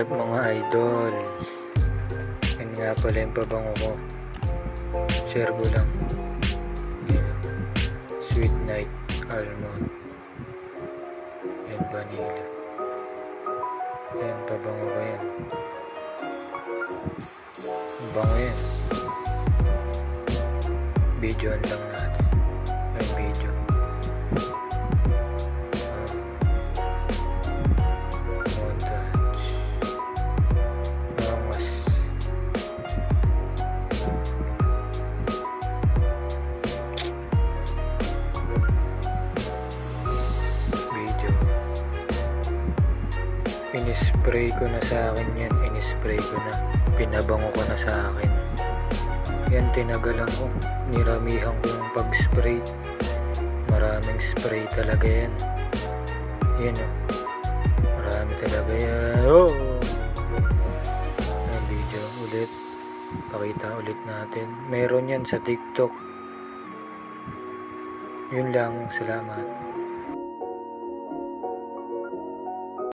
What's up mga idol? Yan nga pala yung pabango ko. Share ko lang. Yan. Sweet Night Almond. Yan, vanilla. Yan, pabango ko yan. Bango yan. Videoan lang natin. Yan, video. Inispray ko na sa akin yan. Inispray ko na. Pinabango ko na sa akin. Yan, tinagalan ko. Niramihan ko yung pag-spray. Maraming spray talaga yan. Yan o. Marami talaga yan. Oh! Ang video ulit. Pakita ulit natin. Meron yan sa TikTok. Yun lang. Salamat.